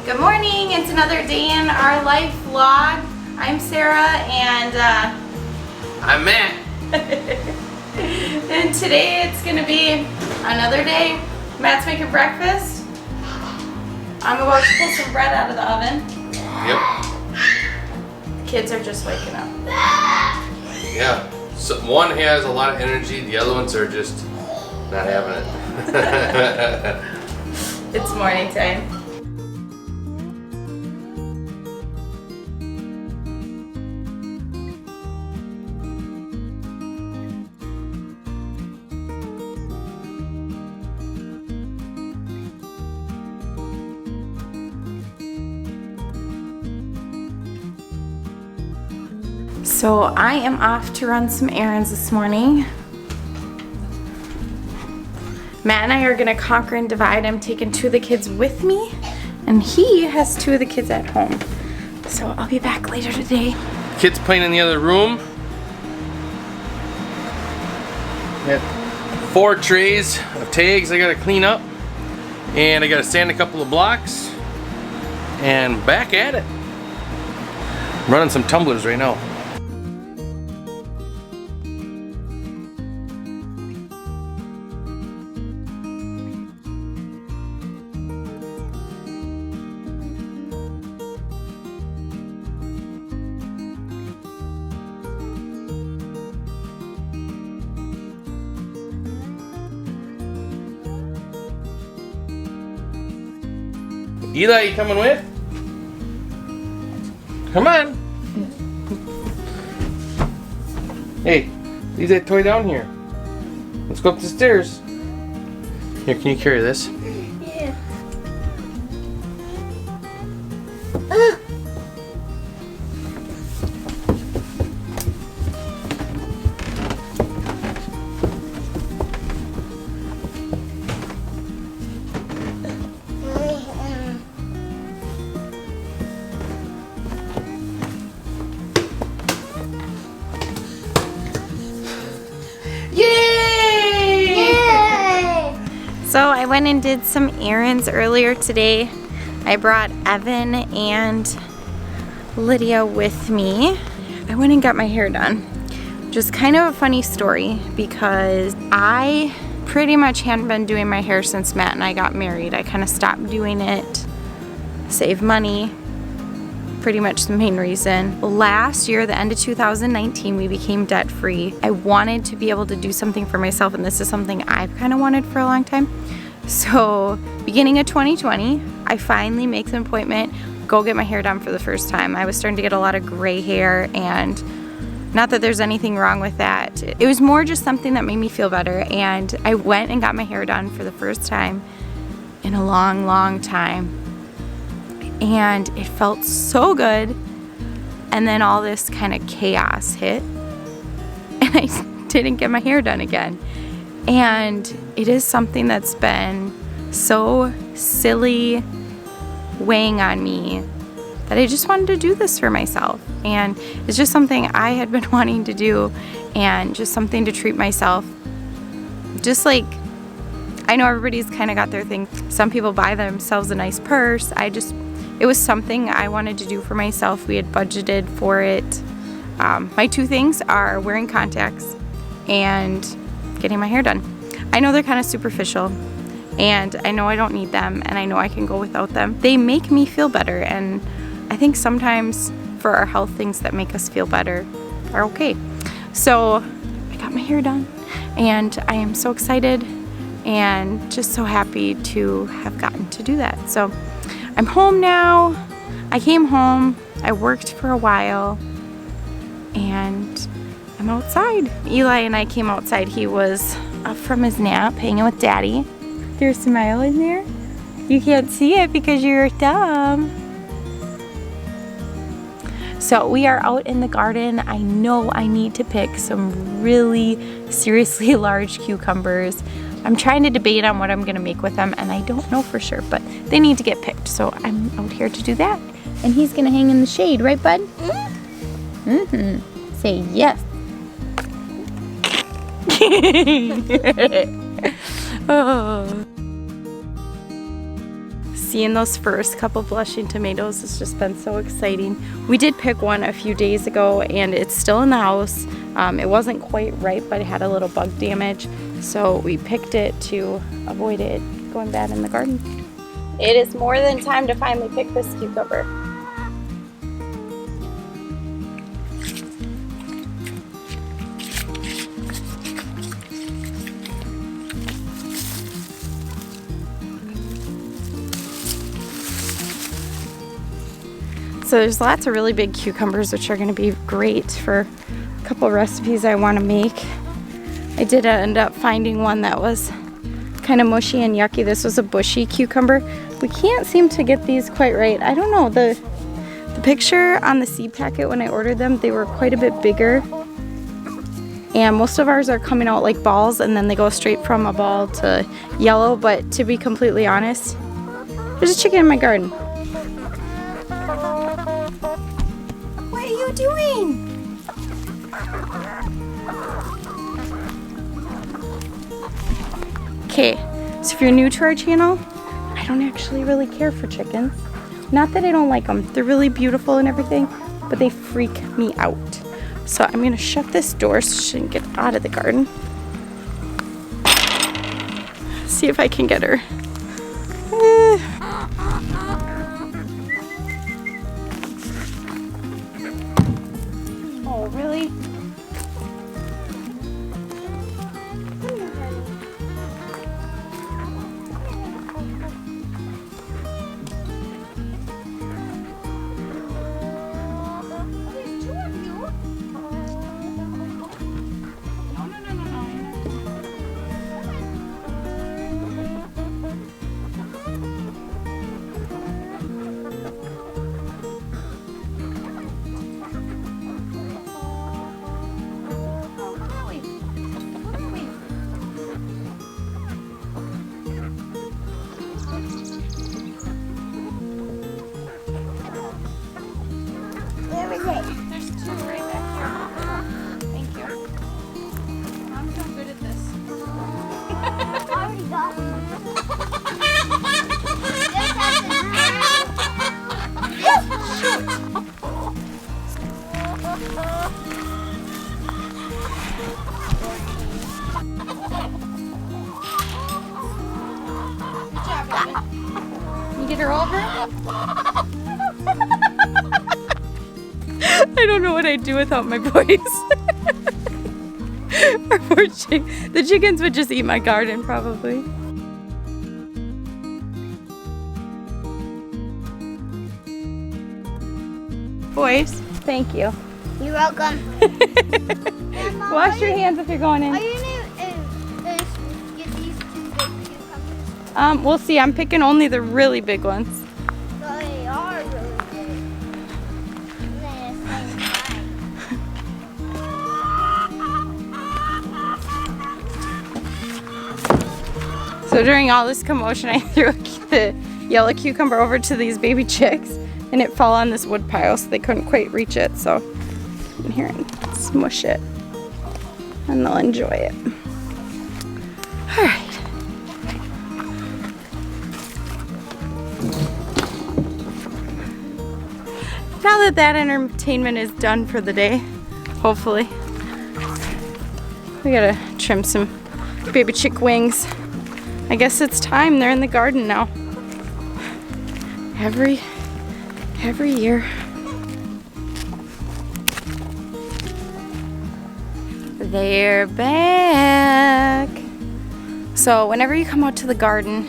Good morning, it's another day in our life vlog. I'm Sarah and I'm Matt. and today it's gonna be another day. Matt's making breakfast. I'm about to pull some bread out of the oven. Yep. The kids are just waking up. Yeah. So one has a lot of energy, the other ones are just not having it. It's morning time. So I am off to run some errands this morning. Matt and I are gonna conquer and divide. I'm taking two of the kids with me, and he has two of the kids at home. So I'll be back later today. Kids playing in the other room. Got 4 trays of tags I gotta clean up, and I gotta sand a couple of blocks, and back at it. I'm running some tumblers right now. Eli, you coming with? Come on. Hey, leave that toy down here. Let's go up the stairs. Here, can you carry this? Yeah. So I went and did some errands earlier today. I brought Evan and Lydia with me. I went and got my hair done, which is kind of a funny story because I pretty much hadn't been doing my hair since Matt and I got married. I kind of stopped doing it, save money, pretty much the main reason. Last year, the end of 2019, we became debt free. I wanted to be able to do something for myself, and this is something I've kind of wanted for a long time. So beginning of 2020, I finally make an appointment, go get my hair done for the first time. I was starting to get a lot of gray hair, and not that there's anything wrong with that. It was more just something that made me feel better, and I went and got my hair done for the first time in a long, long time. And it felt so good, and then all this kind of chaos hit, and I didn't get my hair done again. And it is something that's been so silly weighing on me that I just wanted to do this for myself. And it's just something I had been wanting to do, and just something to treat myself. Just like, I know everybody's kind of got their thing. Some people buy themselves a nice purse. It was something I wanted to do for myself. We had budgeted for it. My two things are wearing contacts and getting my hair done. I know they're kind of superficial, and I know I don't need them, and I know I can go without them. They make me feel better, and I think sometimes for our health, things that make us feel better are okay. So I got my hair done, and I am so excited and just so happy to have gotten to do that. So I'm home now. I came home, I worked for a while, and I'm outside. Eli and I came outside. He was up from his nap, hanging with Daddy. There's a smile in there. You can't see it because you're dumb. So we are out in the garden. I know I need to pick some really seriously large cucumbers. I'm trying to debate on what I'm gonna make with them, and I don't know for sure, but they need to get picked. So I'm out here to do that. And he's gonna hang in the shade, right, bud? Mm-hmm. Say yes. Oh. seeing those first couple blushing tomatoes has just been so exciting. We did pick one a few days ago and it's still in the house. It wasn't quite ripe, but it had a little bug damage. So we picked it to avoid it going bad in the garden. It is more than time to finally pick this cucumber. So there's lots of really big cucumbers, which are going to be great for a couple recipes I want to make. I did end up finding one that was kind of mushy and yucky. This was a bushy cucumber. We can't seem to get these quite right. I don't know, the picture on the seed packet when I ordered them, they were quite a bit bigger. And most of ours are coming out like balls and then they go straight from a ball to yellow. But to be completely honest, there's a chicken in my garden. What are you doing? Okay, so if you're new to our channel, I don't actually really care for chickens. Not that I don't like them. They're really beautiful and everything, but they freak me out. So I'm gonna shut this door so she can get out of the garden. See if I can get her. Oh, really? There's two right back here. Thank you. I'm so good at this. I already got one. Good job, Evan. You get her over? I don't know what I'd do without my boys. The chickens would just eat my garden probably. Boys, thank you. You're welcome. Wash your hands if you're going in. Are you going to get these two big cucumbers? We'll see. I'm picking only the really big ones. But they are really big. So during all this commotion, I threw the yellow cucumber over to these baby chicks and it fell on this wood pile so they couldn't quite reach it. So I'm here and smush it and they'll enjoy it. All right. Now that that entertainment is done for the day, hopefully, we gotta trim some baby chick wings. I guess it's time. They're in the garden now. Every year. They're back. So whenever you come out to the garden,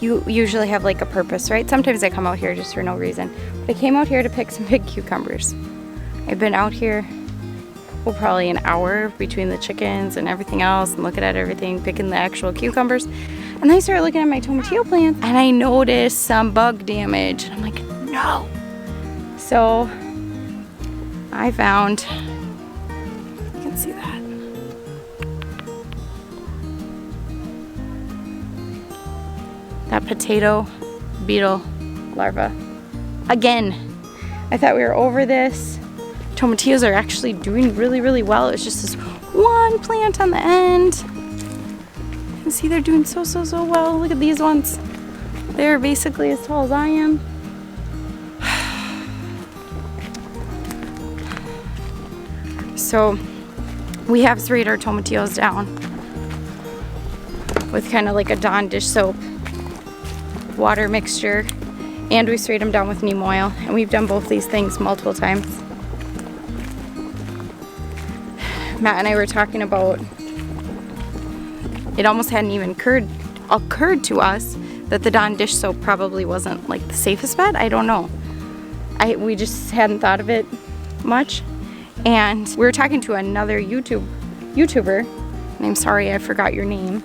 you usually have like a purpose, right? Sometimes I come out here just for no reason. But I came out here to pick some big cucumbers. I've been out here, well, probably an hour between the chickens and everything else and looking at everything, picking the actual cucumbers. And then I started looking at my tomatillo plants and I noticed some bug damage. And I'm like, no. So I found, you can see that. That potato beetle larva. Again, I thought we were over this. Tomatillos are actually doing really, really well. It's just this one plant on the end. You can see they're doing so well. Look at these ones. They're basically as tall as I am. So we have sprayed our tomatillos down with kind of like a Dawn dish soap water mixture, and we sprayed them down with neem oil, and we've done both these things multiple times. Matt and I were talking about it almost hadn't even occurred to us that the Dawn dish soap probably wasn't like the safest bet. I don't know. We just hadn't thought of it much. And we were talking to another YouTuber named, sorry, I forgot your name.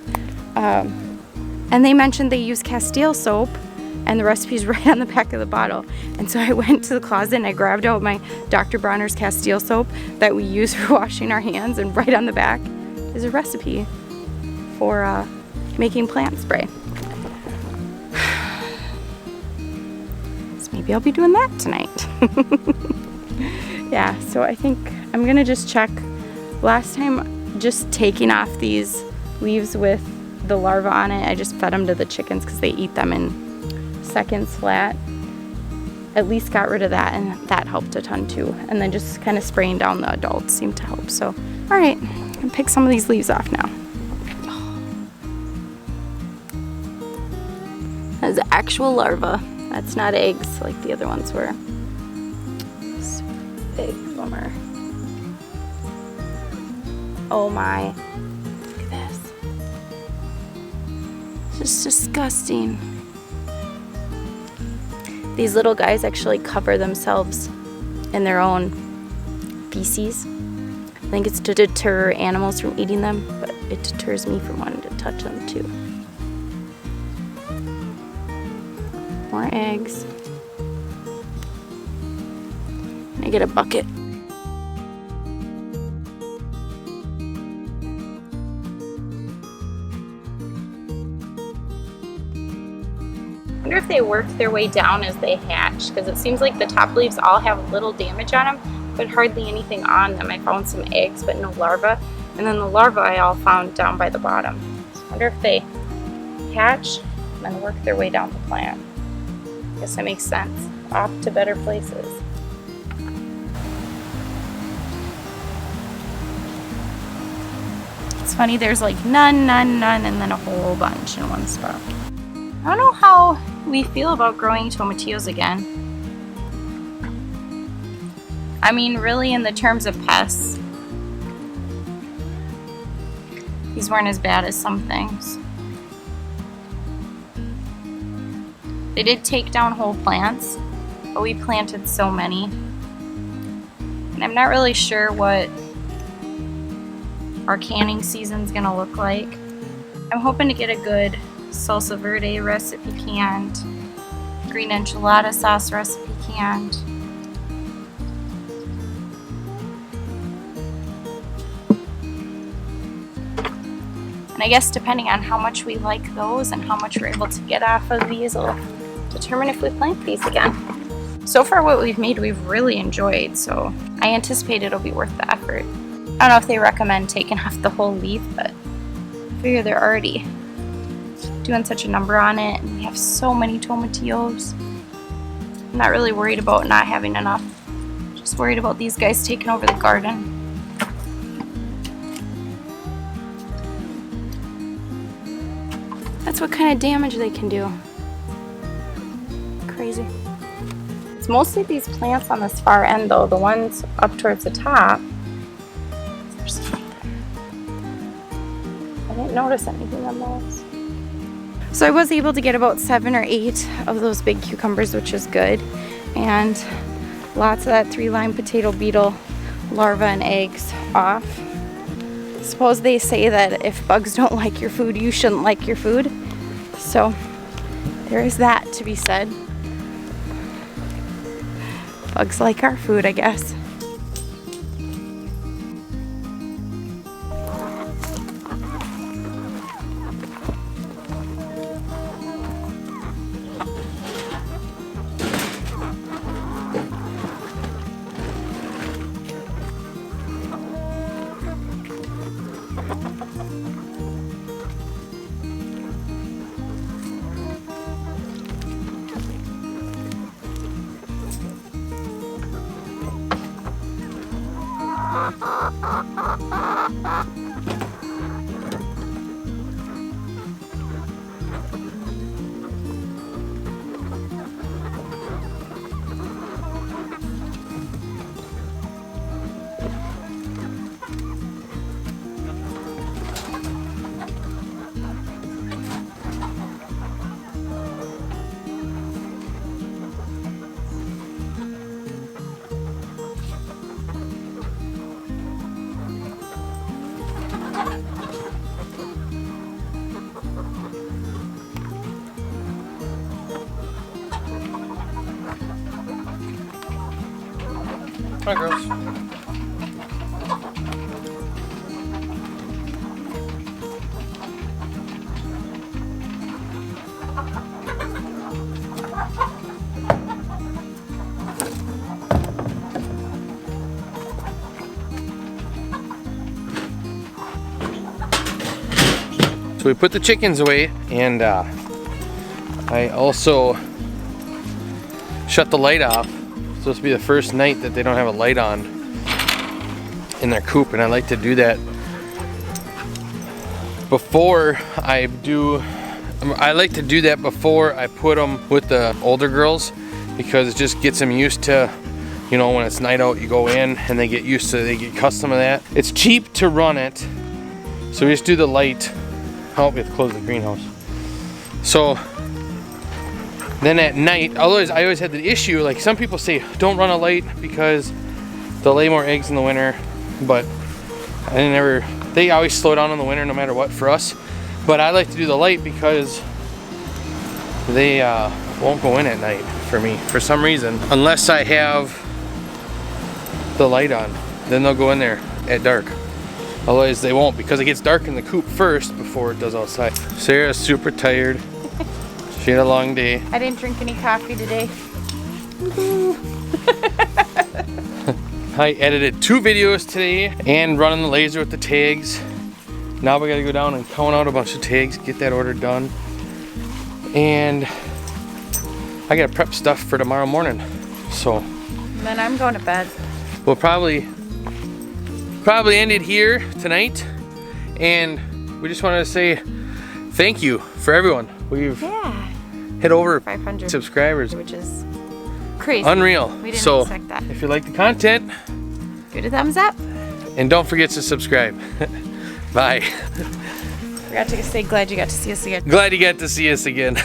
And they mentioned they use Castile soap, and the recipe's right on the back of the bottle. And so I went to the closet and I grabbed out my Dr. Bronner's Castile soap that we use for washing our hands, and right on the back is a recipe for making plant spray. So maybe I'll be doing that tonight. Yeah, so I think I'm gonna just check. Last time, just taking off these leaves with the larva on it, I just fed them to the chickens because they eat them in seconds flat. At least got rid of that, and that helped a ton too. And then just kind of spraying down the adults seemed to help. So, all right, I'm gonna pick some of these leaves off now. That's actual larva. That's not eggs like the other ones were. Big bummer. Oh my. Look at this. It's just disgusting. These little guys actually cover themselves in their own feces. I think it's to deter animals from eating them, but it deters me from wanting to touch them too. More eggs. I get a bucket. I wonder if they work their way down as they hatch, because it seems like the top leaves all have little damage on them, but hardly anything on them. I found some eggs, but no larvae. And then the larvae I all found down by the bottom. So I wonder if they hatch and then work their way down the plant. I guess that makes sense. Off to better places. It's funny, there's like none, and then a whole bunch in one spot. I don't know how we feel about growing tomatillos again. I mean, really, in the terms of pests, these weren't as bad as some things. They did take down whole plants, but we planted so many. And I'm not really sure what our canning season's gonna look like. I'm hoping to get a good salsa verde recipe canned, green enchilada sauce recipe canned. And I guess depending on how much we like those and how much we're able to get off of these will determine if we plant these again. So far what we've made we've really enjoyed, so I anticipate it'll be worth the effort. I don't know if they recommend taking off the whole leaf, but I figure they're already doing such a number on it, and we have so many tomatillos. I'm not really worried about not having enough. Just worried about these guys taking over the garden. That's what kind of damage they can do. Crazy. It's mostly these plants on this far end though, the ones up towards the top. There's something there. I didn't notice anything on those. So I was able to get about 7 or 8 of those big cucumbers, which is good. And lots of that 3-line potato beetle larva and eggs off. Suppose they say that if bugs don't like your food, you shouldn't like your food. So there is that to be said. Bugs like our food, I guess. Come on, girls. So we put the chickens away, and I also shut the light off. It's supposed to be the first night that they don't have a light on in their coop, and I like to do that before I do. I like to do that before I put them with the older girls, because it just gets them used to, you know, when it's night out, you go in and they get used to, they get accustomed to that. It's cheap to run it, so we just do the light. Oh, we have to close the greenhouse. So then at night, I always had the issue, like some people say, don't run a light because they'll lay more eggs in the winter, but they always slow down in the winter no matter what for us. But I like to do the light because they won't go in at night for me, for some reason. Unless I have the light on, then they'll go in there at dark. Otherwise they won't, because it gets dark in the coop first before it does outside. Sarah's super tired. She had a long day. I didn't drink any coffee today. I edited 2 videos today and running the laser with the tags. Now we gotta go down and count out a bunch of tags, get that order done. And I gotta prep stuff for tomorrow morning. So Then I'm going to bed. we'll probably end it here tonight. And we just wanted to say thank you for everyone. We've hit over 500 subscribers, which is crazy. unreal. We didn't So expect that. if you like the content, Give it a thumbs up. and don't forget to subscribe. Bye. Forgot to say glad you got to see us again. Glad you got to see us again.